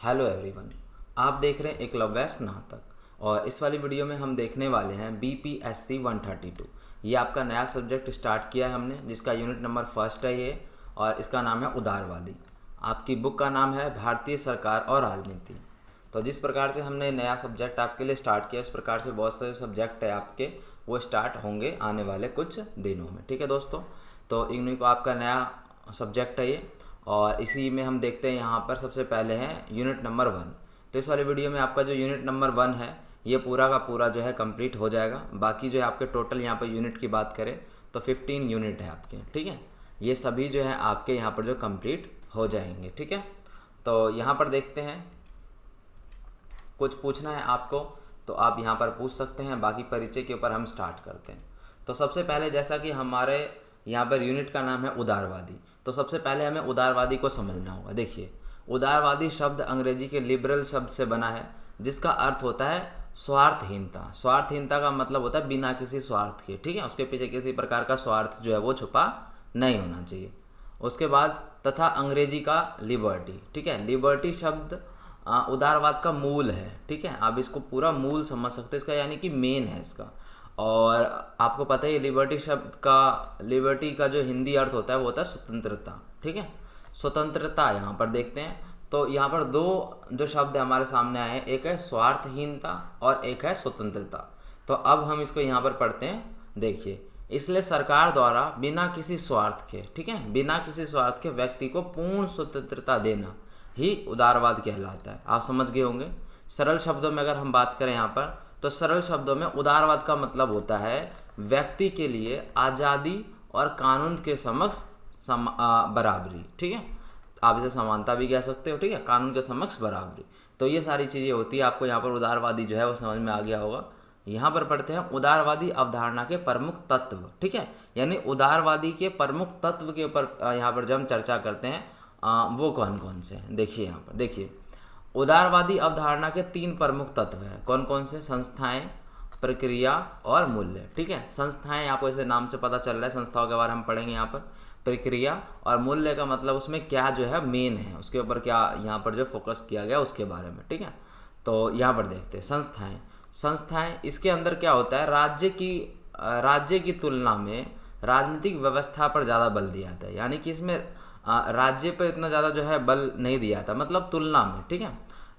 Hello everyone, आप देख रहे हैं एकलव्य स्नातक और इस वाली वीडियो में हम देखने वाले हैं BPSC 132। ये आपका नया सब्जेक्ट स्टार्ट किया है हमने, जिसका यूनिट नंबर फर्स्ट है ये, और इसका नाम है उदारवादी। आपकी बुक का नाम है भारतीय सरकार और राजनीति। तो जिस प्रकार से हमने नया सब्जेक्ट आपके लिए स्टार्ट किया, इस प्रकार से बहुत सारे सब्जेक्ट है आपके, वो स्टार्ट होंगे आने वाले कुछ दिनों में। ठीक है दोस्तों, तो इग्नू को आपका नया सब्जेक्ट है ये, और इसी में हम देखते हैं यहाँ पर सबसे पहले है यूनिट नंबर 1। तो इस वाली वीडियो में आपका जो यूनिट नंबर 1 है ये पूरा का पूरा जो है कंप्लीट हो जाएगा। बाकी जो है आपके टोटल यहाँ पर यूनिट की बात करें तो 15 यूनिट है आपके। ठीक है, ये सभी जो है आपके यहाँ पर जो कंप्लीट हो जाएंगे। ठीक है, तो यहाँ पर देखते हैं, कुछ पूछना है आपको तो आप यहाँ पर पूछ सकते हैं। बाकी परिचय के ऊपर हम स्टार्ट करते हैं। तो सबसे पहले जैसा कि हमारे यहाँ पर यूनिट का नाम है उदारवादी, तो सबसे पहले हमें उदारवादी को समझना होगा। देखिए, उदारवादी शब्द अंग्रेजी के लिबरल शब्द से बना है, जिसका अर्थ होता है स्वार्थहीनता। स्वार्थहीनता का मतलब होता है बिना किसी स्वार्थ के। ठीक है, उसके पीछे किसी प्रकार का स्वार्थ जो है वो छुपा नहीं होना चाहिए। उसके बाद तथा अंग्रेजी का लिबर्टी। ठीक है, लिबर्टी शब्द उदारवाद का मूल है। ठीक है, आप इसको पूरा मूल समझ सकते हैं इसका, यानी कि मेन है इसका। और आपको पता है लिबर्टी का जो हिंदी अर्थ होता है वो होता है स्वतंत्रता। ठीक है, स्वतंत्रता यहाँ पर देखते हैं तो यहाँ पर दो जो शब्द है हमारे सामने आए हैं, एक है स्वार्थहीनता और एक है स्वतंत्रता। तो अब हम इसको यहाँ पर पढ़ते हैं। देखिए, इसलिए सरकार द्वारा बिना किसी स्वार्थ के, ठीक है, बिना किसी स्वार्थ के व्यक्ति को पूर्ण स्वतंत्रता देना ही उदारवाद कहलाता है। आप समझ गए होंगे। सरल शब्दों में अगर हम बात करें यहाँ पर, तो सरल शब्दों में उदारवाद का मतलब होता है व्यक्ति के लिए आज़ादी और कानून के समक्ष बराबरी। ठीक है, आप इसे समानता भी कह सकते हो। ठीक है, कानून के समक्ष बराबरी। तो ये सारी चीज़ें होती है। आपको यहाँ पर उदारवादी जो है वो समझ में आ गया होगा। यहाँ पर पढ़ते हैं उदारवादी अवधारणा के प्रमुख तत्व। ठीक है, यानी उदारवादी के प्रमुख तत्व के ऊपर यहाँ पर जब हम चर्चा करते हैं वो कौन कौन से हैं। देखिए यहाँ पर, देखिए, उदारवादी अवधारणा के 3 प्रमुख तत्व हैं। कौन कौन से? संस्थाएं, प्रक्रिया और मूल्य। ठीक है, संस्थाएं आपको ऐसे नाम से पता चल रहा है, संस्थाओं के बारे में हम पढ़ेंगे यहाँ पर। प्रक्रिया और मूल्य का मतलब उसमें क्या जो है मेन है, उसके ऊपर क्या यहाँ पर जो फोकस किया गया उसके बारे में। ठीक है, तो यहाँ पर देखते हैं संस्थाएं। संस्थाएं, इसके अंदर क्या होता है, राज्य की तुलना में राजनीतिक व्यवस्था पर ज़्यादा बल दिया जाता है। यानी कि इसमें राज्य पर इतना ज़्यादा जो है बल नहीं दिया था, मतलब तुलना में। ठीक है,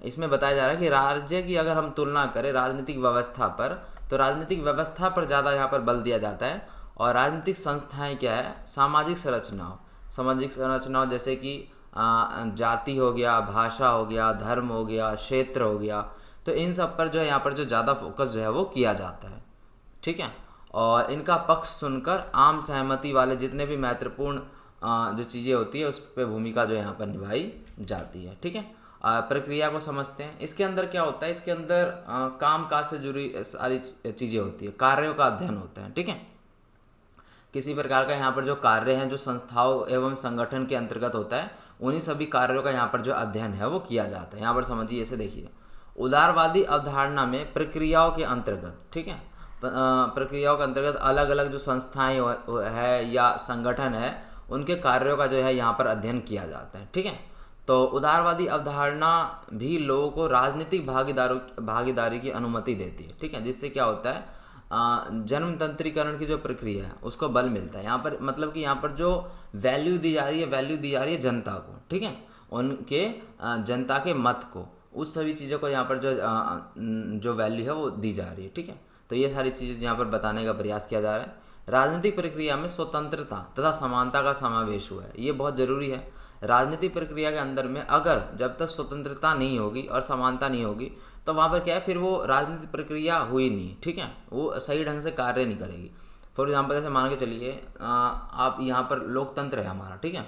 इसमें बताया जा रहा है कि राज्य की अगर हम तुलना करें राजनीतिक व्यवस्था पर, तो राजनीतिक व्यवस्था पर ज़्यादा यहाँ पर बल दिया जाता है। और राजनीतिक संस्थाएं क्या है, सामाजिक संरचनाओं जैसे कि जाति हो गया, भाषा हो गया, धर्म हो गया, क्षेत्र हो गया, तो इन सब पर जो है यहाँ पर जो ज़्यादा फोकस जो है वो किया जाता है। ठीक है, और इनका पक्ष सुनकर आम सहमति वाले जितने भी महत्वपूर्ण जो चीज़ें होती है उस पर भूमिका जो यहाँ पर निभाई जाती है। ठीक है, प्रक्रिया को समझते हैं। इसके अंदर क्या होता है, इसके अंदर काम काज से जुड़ी सारी चीज़ें होती है, कार्यों का अध्ययन होता है। ठीक है, किसी प्रकार का यहाँ पर जो कार्य हैं जो संस्थाओं एवं संगठन के अंतर्गत होता है, उन्हीं सभी कार्यों का यहाँ पर जो अध्ययन है वो किया जाता है। यहाँ पर समझिए, ऐसे देखिए, उदारवादी अवधारणा में प्रक्रियाओं के अंतर्गत, ठीक है, प्रक्रियाओं के अंतर्गत अलग अलग जो संस्थाएं है या संगठन है उनके कार्यों का जो है यहाँ पर अध्ययन किया जाता है। ठीक है, तो उदारवादी अवधारणा भी लोगों को राजनीतिक भागीदारी की अनुमति देती है। ठीक है, जिससे क्या होता है, जन्मतंत्रीकरण की जो प्रक्रिया है उसको बल मिलता है। यहाँ पर मतलब कि यहाँ पर जो वैल्यू दी जा रही है जनता को। ठीक है, उनके जनता के मत को, उस सभी चीज़ों को यहाँ पर जो वैल्यू है वो दी जा रही है। ठीक है, तो ये सारी चीज़ें यहाँ पर बताने का प्रयास किया जा रहा है। राजनीतिक प्रक्रिया में स्वतंत्रता तथा समानता का समावेश हुआ है, ये बहुत ज़रूरी है। राजनीतिक प्रक्रिया के अंदर में अगर जब तक स्वतंत्रता नहीं होगी और समानता नहीं होगी तो वहाँ पर क्या है, फिर वो राजनीतिक प्रक्रिया हुई नहीं। ठीक है, वो सही ढंग से कार्य नहीं करेगी। फॉर एग्जांपल जैसे मान के चलिए आप यहाँ पर लोकतंत्र है हमारा। ठीक है,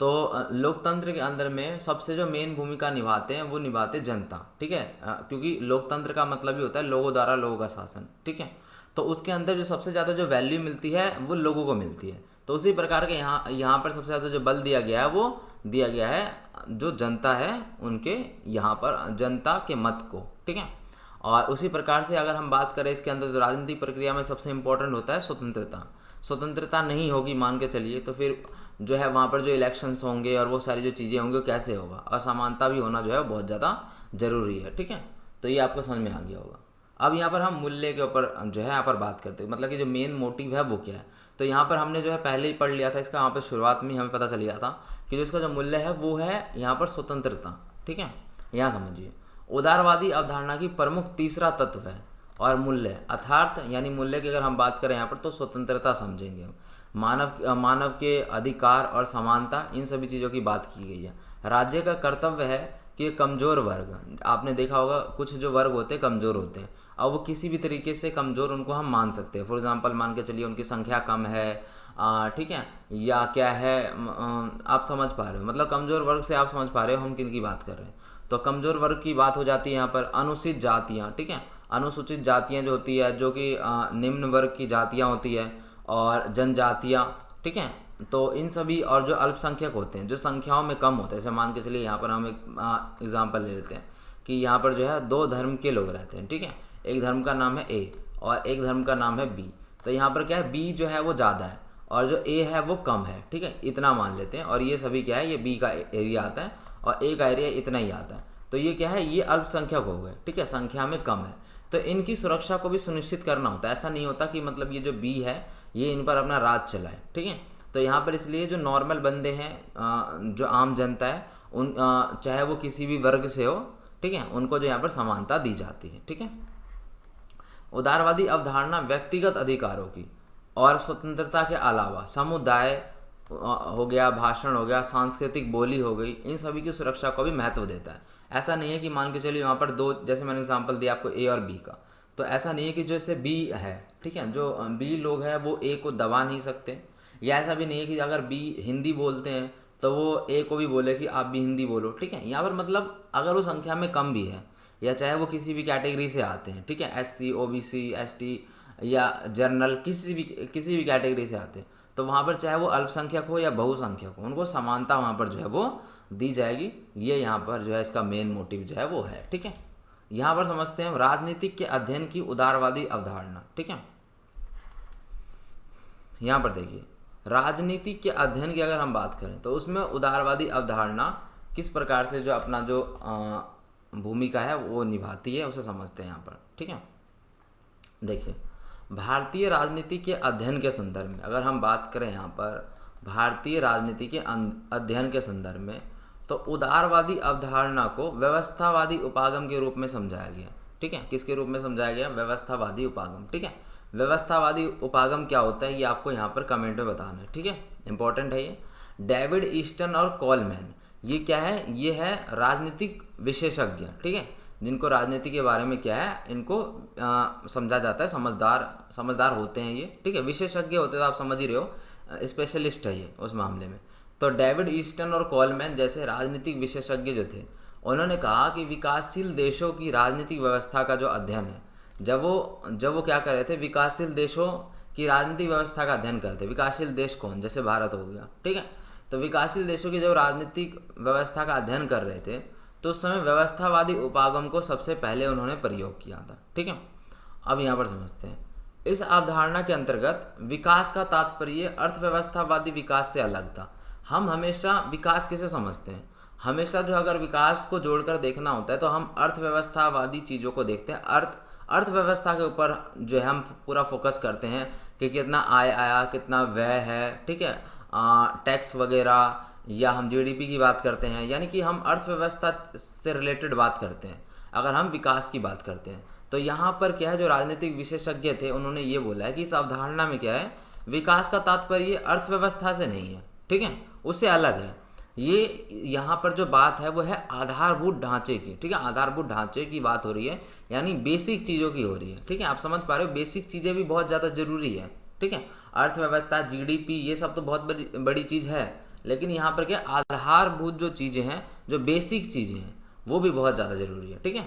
तो लोकतंत्र के अंदर में सबसे जो मेन भूमिका निभाते हैं वो निभाते जनता। ठीक है, क्योंकि लोकतंत्र का मतलब ही होता है लोगों द्वारा लोगों का शासन। ठीक है, तो उसके अंदर जो सबसे ज़्यादा जो वैल्यू मिलती है वो लोगों को मिलती है। तो उसी प्रकार के यहाँ पर सबसे ज़्यादा जो बल दिया गया है वो दिया गया है जो जनता है उनके, यहाँ पर जनता के मत को। ठीक है, और उसी प्रकार से अगर हम बात करें इसके अंदर, तो राजनीतिक प्रक्रिया में सबसे इम्पोर्टेंट होता है स्वतंत्रता। स्वतंत्रता नहीं होगी मान के चलिए तो फिर जो है वहाँ पर जो इलेक्शंस होंगे और वो सारी जो चीज़ें होंगी वो कैसे होगा, असमानता भी होना जो है वो बहुत ज़्यादा ज़रूरी है। ठीक है, तो ये आपको समझ में आ गया होगा। अब यहाँ पर हम मूल्य के ऊपर जो है यहाँ पर बात करते हैं, मतलब कि जो मेन मोटिव है वो क्या है। तो यहाँ पर हमने जो है पहले ही पढ़ लिया था इसका, यहाँ पर शुरुआत में ही हमें पता चल गया था कि जो इसका जो मूल्य है वो है यहाँ पर स्वतंत्रता। ठीक है, यहाँ समझिए, उदारवादी अवधारणा की प्रमुख तीसरा तत्व है और मूल्य अर्थात यानी मूल्य की अगर हम बात करें यहाँ पर तो स्वतंत्रता समझेंगे हम। मानव के अधिकार और समानता, इन सभी चीज़ों की बात की गई है। राज्य का कर्तव्य है कि कमज़ोर वर्ग, आपने देखा होगा कुछ जो वर्ग होते हैं कमज़ोर होते हैं, और वो किसी भी तरीके से कमज़ोर उनको हम मान सकते हैं। फॉर एग्जांपल मान के चलिए उनकी संख्या कम है, ठीक है, या क्या है, आप समझ पा रहे हो, मतलब कमज़ोर वर्ग से आप समझ पा रहे हो हम किन की बात कर रहे हैं। तो कमज़ोर वर्ग की बात हो जाती है यहाँ पर। अनुसूचित जातियाँ, ठीक है, अनुसूचित जातियाँ जो होती है, जो कि निम्न वर्ग की जातियाँ होती है, और जनजातियाँ, ठीक है, तो इन सभी, और जो अल्पसंख्यक होते हैं जो संख्याओं में कम होते हैं, जैसे मान के चलिए यहाँ पर हम एक एग्जांपल ले लेते हैं कि यहाँ पर जो है दो धर्म के लोग रहते हैं। ठीक है, एक धर्म का नाम है ए और एक धर्म का नाम है बी। तो यहाँ पर क्या है, बी जो है वो ज़्यादा है और जो ए है वो कम है। ठीक है, इतना मान लेते हैं, और ये सभी क्या है, ये बी का एरिया आता है और ए का एरिया इतना ही आता है। तो ये क्या है, ये अल्पसंख्यक हो गए। ठीक है, संख्या में कम है, तो इनकी सुरक्षा को भी सुनिश्चित करना होता है। ऐसा नहीं होता कि मतलब ये जो बी है ये इन पर अपना राज चलाए। ठीक है, तो यहाँ पर इसलिए जो नॉर्मल बंदे हैं, जो आम जनता है, उन चाहे वो किसी भी वर्ग से हो, ठीक है, उनको जो यहाँ पर समानता दी जाती है। ठीक है, उदारवादी अवधारणा व्यक्तिगत अधिकारों की और स्वतंत्रता के अलावा समुदाय हो गया, भाषण हो गया, सांस्कृतिक बोली हो गई, इन सभी की सुरक्षा को भी महत्व देता है। ऐसा नहीं है कि मान के चलिए वहाँ पर दो, जैसे मैंने एग्जांपल दिया आपको ए और बी का, तो ऐसा नहीं है कि जैसे बी है, ठीक है, जो बी लोग हैं वो ए को दबा नहीं सकते, या ऐसा भी नहीं है कि अगर बी हिंदी बोलते हैं तो वो ए को भी बोले कि आप भी हिंदी बोलो। ठीक है, यहाँ पर मतलब अगर वो संख्या में कम भी है, या चाहे वो किसी भी कैटेगरी से आते हैं, ठीक है, SC OBC ST या जर्नल, किसी भी कैटेगरी से आते हैं, तो वहाँ पर चाहे वो अल्पसंख्यक हो या बहुसंख्यक हो, उनको समानता वहाँ पर जो है वो दी जाएगी। ये यहाँ पर जो है इसका मेन मोटिव जो है वो है। ठीक है, यहाँ पर समझते हैं राजनीतिक के अध्ययन की उदारवादी अवधारणा। ठीक है, यहाँ पर देखिए राजनीति के अध्ययन की अगर हम बात करें तो उसमें उदारवादी अवधारणा किस प्रकार से जो अपना जो भूमिका है वो निभाती है, उसे समझते हैं यहाँ पर। ठीक है, देखिए भारतीय राजनीति के अध्ययन के संदर्भ में अगर हम बात करें यहाँ पर भारतीय राजनीति के अध्ययन के संदर्भ में, तो उदारवादी अवधारणा को व्यवस्थावादी उपागम के रूप में समझाया गया। ठीक है, किसके रूप में समझाया गया, व्यवस्थावादी उपागम। ठीक है, व्यवस्थावादी उपागम क्या होता है ये आपको यहाँ पर कमेंट में बताना है। ठीक है, इंपॉर्टेंट है ये। डेविड ईस्टन और कॉलमैन, ये क्या है, ये है राजनीतिक विशेषज्ञ। ठीक है, जिनको राजनीति के बारे में क्या है, इनको समझा जाता है, समझदार होते हैं ये। ठीक है, विशेषज्ञ होते हैं तो आप समझ ही रहे हो, स्पेशलिस्ट है ये उस मामले में। तो डेविड ईस्टन और कॉलमैन जैसे राजनीतिक विशेषज्ञ जो थे, उन्होंने कहा कि विकासशील देशों की राजनीतिक व्यवस्था का जो अध्ययन है, जब वो क्या कर रहे थे, विकासशील देशों की राजनीतिक व्यवस्था का अध्ययन करते। विकासशील देश कौन, जैसे भारत हो गया। ठीक है, तो विकासशील देशों की जब राजनीतिक व्यवस्था का अध्ययन कर रहे थे तो उस समय व्यवस्थावादी उपागम को सबसे पहले उन्होंने प्रयोग किया था। ठीक है, अब यहाँ पर समझते हैं इस अवधारणा के अंतर्गत विकास का तात्पर्य अर्थव्यवस्थावादी विकास से अलग था। हम हमेशा विकास किसे समझते हैं, हमेशा जो अगर विकास को जोड़कर देखना होता है तो हम अर्थव्यवस्थावादी चीज़ों को देखते हैं। अर्थव्यवस्था के ऊपर जो है हम पूरा फोकस करते हैं कि कितना आय आया, कितना व्यय है। ठीक है, टैक्स वगैरह, या हम GDP की बात करते हैं, यानी कि हम अर्थव्यवस्था से रिलेटेड बात करते हैं अगर हम विकास की बात करते हैं। तो यहाँ पर क्या है, जो राजनीतिक विशेषज्ञ थे उन्होंने ये बोला है कि इस अवधारणा में क्या है, विकास का तात्पर्य अर्थव्यवस्था से नहीं है। ठीक है, उससे अलग है। ये यहाँ पर जो बात है वो है आधारभूत ढांचे की। ठीक है, आधारभूत ढांचे की बात हो रही है, यानी बेसिक चीज़ों की हो रही है। ठीक है, आप समझ पा रहे हो, बेसिक चीज़ें भी बहुत ज़्यादा ज़रूरी है। ठीक है, अर्थव्यवस्था, GDP, ये सब तो बहुत बड़ी चीज़ है, लेकिन यहाँ पर क्या आधारभूत जो चीज़ें हैं, जो बेसिक चीज़ें हैं, वो भी बहुत ज़्यादा ज़रूरी है। ठीक है,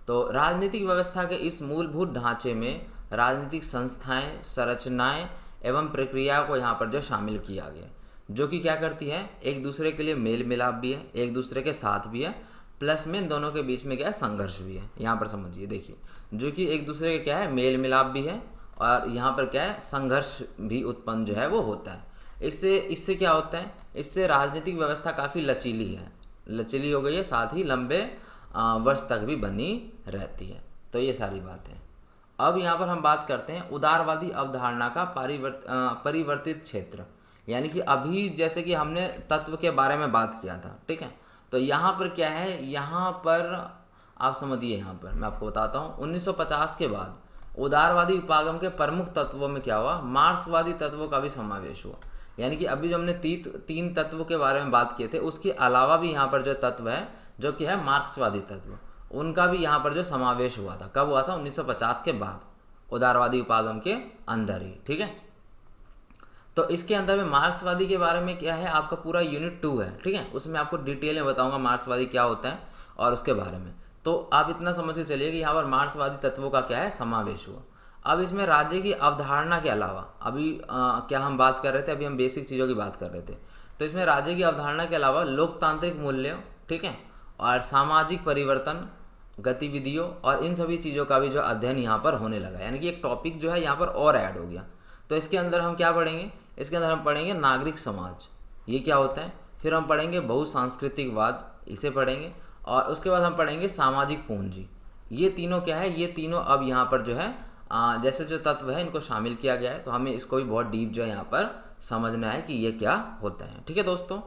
तो राजनीतिक व्यवस्था के इस मूलभूत ढांचे में राजनीतिक संस्थाएं, संरचनाएं एवं प्रक्रिया को यहाँ पर जो शामिल किया गया, जो कि क्या करती है, एक दूसरे के लिए मेल मिलाप भी है, एक दूसरे के साथ भी है, प्लस में इन दोनों के बीच में क्या है, संघर्ष भी है। यहाँ पर समझिए, देखिए, जो कि एक दूसरे के क्या है, मेल मिलाप भी है, और यहाँ पर क्या है, संघर्ष भी उत्पन्न जो है वो होता है। इससे इससे क्या होता है, इससे राजनीतिक व्यवस्था काफ़ी लचीली हो गई है, साथ ही लंबे वर्ष तक भी बनी रहती है। तो ये सारी बातें। अब यहाँ पर हम बात करते हैं उदारवादी अवधारणा का परिवर्तित क्षेत्र, यानी कि अभी जैसे कि हमने तत्व के बारे में बात किया था, ठीक है। तो यहाँ पर क्या है, यहाँ पर आप समझिए, यहाँ पर मैं आपको बताता हूँ 1950 के बाद उदारवादी उपागम के प्रमुख तत्वों में क्या हुआ, मार्क्सवादी तत्वों का भी समावेश हुआ। यानी कि अभी जो हमने तीन तत्वों के बारे में बात किए थे, उसके अलावा भी यहाँ पर जो तत्व है जो कि है मार्क्सवादी तत्व, उनका भी यहाँ पर जो समावेश हुआ था। कब हुआ था, 1950 के बाद, उदारवादी उपागम के अंदर ही, ठीक है। तो इसके अंदर में मार्क्सवादी के बारे में क्या है, आपका पूरा यूनिट 2 है, ठीक है। उसमें आपको डिटेल में बताऊंगा मार्क्सवादी क्या होता है और उसके बारे में। तो आप इतना समझ के चलिए कि यहाँ पर मार्क्सवादी तत्वों का क्या है, समावेश हुआ। अब इसमें राज्य की अवधारणा के अलावा अभी क्या हम बात कर रहे थे, अभी हम बेसिक चीज़ों की बात कर रहे थे। तो इसमें राज्य की अवधारणा के अलावा लोकतांत्रिक मूल्यों, ठीक है, और सामाजिक परिवर्तन गतिविधियों और इन सभी चीज़ों का भी जो अध्ययन यहाँ पर होने लगा, यानी कि एक टॉपिक जो है यहाँ पर और ऐड हो गया। तो इसके अंदर हम क्या पढ़ेंगे, इसके अंदर हम पढ़ेंगे नागरिक समाज, ये क्या होता है। फिर हम पढ़ेंगे बहुसांस्कृतिकवाद, इसे पढ़ेंगे। और उसके बाद हम पढ़ेंगे सामाजिक पूंजी। ये तीनों क्या है, ये तीनों अब यहाँ पर जो है जैसे जो तत्व है इनको शामिल किया गया है। तो हमें इसको भी बहुत डीप जो है यहाँ पर समझना है कि ये क्या होता है, ठीक है दोस्तों।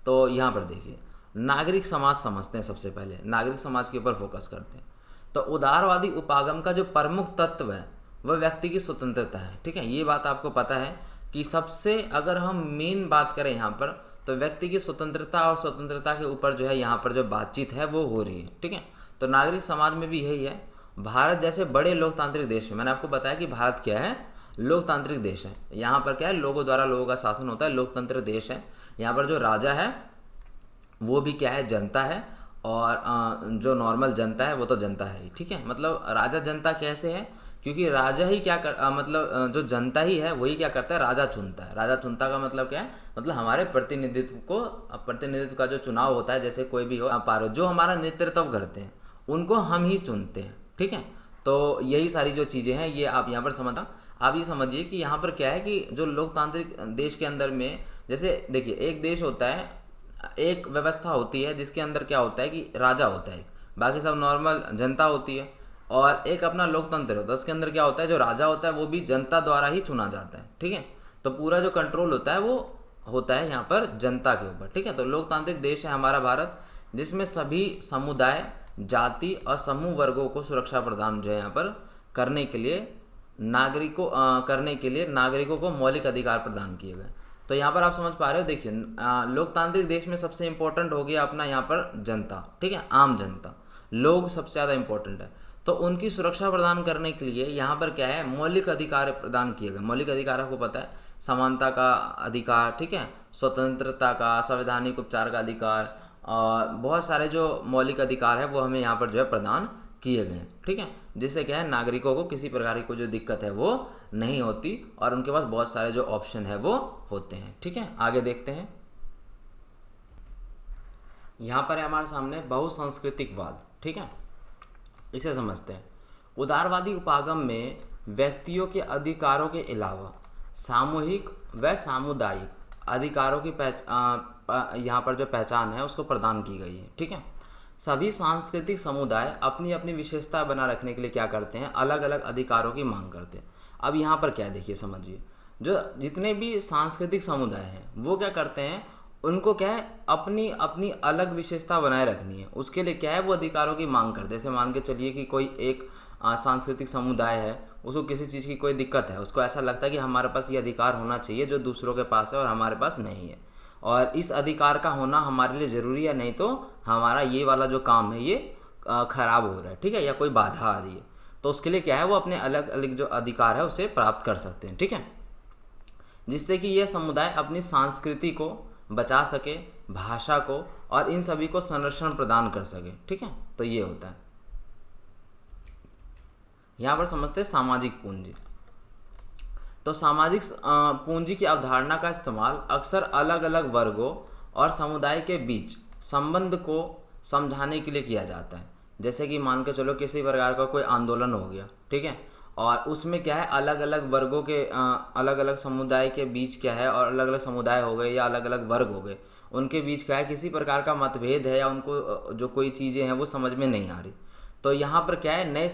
तो यहाँ पर देखिए, नागरिक समाज समझते हैं। सबसे पहले नागरिक समाज के ऊपर फोकस करते हैं। तो उदारवादी उपागम का जो प्रमुख तत्व है वह व्यक्ति की स्वतंत्रता है, ठीक है। ये बात आपको पता है कि सबसे अगर हम मेन बात करें यहाँ पर, तो व्यक्ति की स्वतंत्रता और स्वतंत्रता के ऊपर जो है यहाँ पर जो बातचीत है वो हो रही है, ठीक है। तो नागरिक समाज में भी यही है। भारत जैसे बड़े लोकतांत्रिक देश में, मैंने आपको बताया कि भारत क्या है, लोकतांत्रिक देश है। यहाँ पर क्या है, लोगों द्वारा लोगों का शासन होता है, लोकतंत्र देश है। यहाँ पर जो राजा है वो भी क्या है, जनता है। और जो नॉर्मल जनता है वो तो जनता है, ठीक है। मतलब राजा जनता कैसे है, क्योंकि राजा ही क्या मतलब जो जनता ही है वही क्या करता है, राजा चुनता है। राजा चुनता का मतलब क्या है, मतलब हमारे प्रतिनिधित्व का जो चुनाव होता है, जैसे कोई भी हो पारो, जो हमारा नेतृत्व करते हैं उनको हम ही चुनते हैं, ठीक है। तो यही सारी जो चीज़ें हैं ये आप यहाँ पर समझना। आप ये समझिए कि यहाँ पर क्या है कि जो लोकतांत्रिक देश के अंदर में, जैसे देखिए एक देश होता है, एक व्यवस्था होती है जिसके अंदर क्या होता है कि राजा होता है, बाकी सब नॉर्मल जनता होती है। और एक अपना लोकतंत्र होता है, उसके अंदर क्या होता है, जो राजा होता है वो भी जनता द्वारा ही चुना जाता है, ठीक है। तो पूरा जो कंट्रोल होता है वो होता है यहाँ पर जनता के ऊपर, ठीक है। तो लोकतांत्रिक देश है हमारा भारत, जिसमें सभी समुदाय, जाति और समूह वर्गों को सुरक्षा प्रदान जो है यहाँ पर करने के लिए नागरिकों को मौलिक अधिकार प्रदान किए गए। तो यहाँ पर आप समझ पा रहे हो, देखिए लोकतांत्रिक देश में सबसे इम्पोर्टेंट हो गया अपना यहाँ पर जनता, ठीक है, आम जनता, लोग सबसे ज़्यादा इम्पोर्टेंट है। तो उनकी सुरक्षा प्रदान करने के लिए यहाँ पर क्या है, मौलिक अधिकार प्रदान किए गए। मौलिक अधिकार आपको पता है, समानता का अधिकार, ठीक है, स्वतंत्रता का, संवैधानिक उपचार का अधिकार, और बहुत सारे जो मौलिक अधिकार है वो हमें यहाँ पर जो है प्रदान किए गए, ठीक है। जिससे क्या है, नागरिकों को किसी प्रकार की कोई जो दिक्कत है वो नहीं होती और उनके पास बहुत सारे जो ऑप्शन है वो होते हैं, ठीक है। आगे देखते हैं, यहाँ पर है हमारे सामने बहुसांस्कृतिकवाद, ठीक है, इसे समझते हैं। उदारवादी उपागम में व्यक्तियों के अधिकारों के अलावा सामूहिक व सामुदायिक अधिकारों की यहाँ पर जो पहचान है उसको प्रदान की गई है, ठीक है। सभी सांस्कृतिक समुदाय अपनी अपनी विशेषता बना रखने के लिए क्या करते हैं, अलग अलग अधिकारों की मांग करते हैं। अब यहाँ पर क्या देखिए, समझिए, जो जितने भी सांस्कृतिक समुदाय हैं वो क्या करते हैं, उनको क्या है, अपनी अपनी अलग विशेषता बनाए रखनी है। उसके लिए क्या है, वो अधिकारों की मांग करते हैं। जैसे मान के चलिए कि कोई एक सांस्कृतिक समुदाय है, उसको किसी चीज़ की कोई दिक्कत है, उसको ऐसा लगता है कि हमारे पास ये अधिकार होना चाहिए जो दूसरों के पास है और हमारे पास नहीं है, और इस अधिकार का होना हमारे लिए ज़रूरी है, नहीं तो हमारा ये वाला जो काम है ये ख़राब हो रहा है, ठीक है, या कोई बाधा आ रही है। तो उसके लिए क्या है, वो अपने अलग अलग जो अधिकार है उसे प्राप्त कर सकते हैं, ठीक है, जिससे कि यह समुदाय अपनी संस्कृति को बचा सके, भाषा को, और इन सभी को संरक्षण प्रदान कर सके, ठीक है। तो ये होता है। यहाँ पर समझते हैं सामाजिक पूंजी। तो सामाजिक पूंजी की अवधारणा का इस्तेमाल अक्सर अलग अलग वर्गों और समुदाय के बीच संबंध को समझाने के लिए किया जाता है। जैसे कि मान के चलो किसी प्रकार का कोई आंदोलन हो गया, ठीक है, और उसमें क्या है अलग अलग वर्गों के अलग अलग समुदाय के बीच क्या है, और अलग अलग समुदाय हो गए या अलग अलग वर्ग हो गए, उनके बीच क्या है किसी प्रकार का मतभेद है या उनको जो कोई चीज़ें हैं वो समझ में नहीं आ रही। तो यहाँ पर क्या है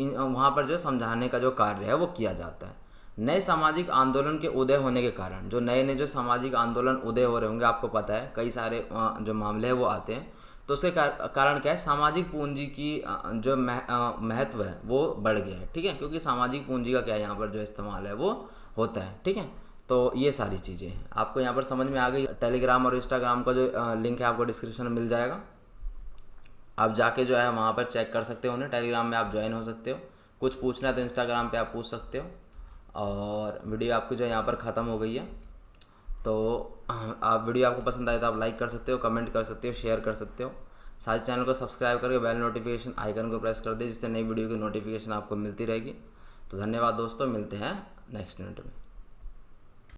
वहाँ पर जो समझाने का जो कार्य है वो किया जाता है। नए सामाजिक आंदोलन के उदय होने के कारण, जो नए नए जो सामाजिक आंदोलन उदय हो रहे होंगे, आपको पता है कई सारे जो मामले हैं वो आते हैं, तो उसके कारण क्या है सामाजिक पूंजी की जो महत्व है वो बढ़ गया है। ठीक है, क्योंकि सामाजिक पूंजी का क्या है यहाँ पर जो इस्तेमाल है वो होता है। ठीक है, तो ये सारी चीज़ें हैं आपको यहाँ पर समझ में आ गई। टेलीग्राम और इंस्टाग्राम का जो लिंक है आपको डिस्क्रिप्शन में मिल जाएगा, आप जाके जो है वहाँ पर चेक कर सकते हो उन्हें। टेलीग्राम में आप ज्वाइन हो सकते हो, कुछ पूछना है तो इंस्टाग्राम पे आप पूछ सकते हो। और वीडियो आपकी जो है यहाँ पर ख़त्म हो गई है, तो आप वीडियो आपको पसंद आए तो आप लाइक कर सकते हो, कमेंट कर सकते हो, शेयर कर सकते हो। साथ ही चैनल को सब्सक्राइब करके बेल नोटिफिकेशन आइकन को प्रेस कर दे, जिससे नई वीडियो की नोटिफिकेशन आपको मिलती रहेगी। तो धन्यवाद दोस्तों, मिलते हैं नेक्स्ट मिनट में।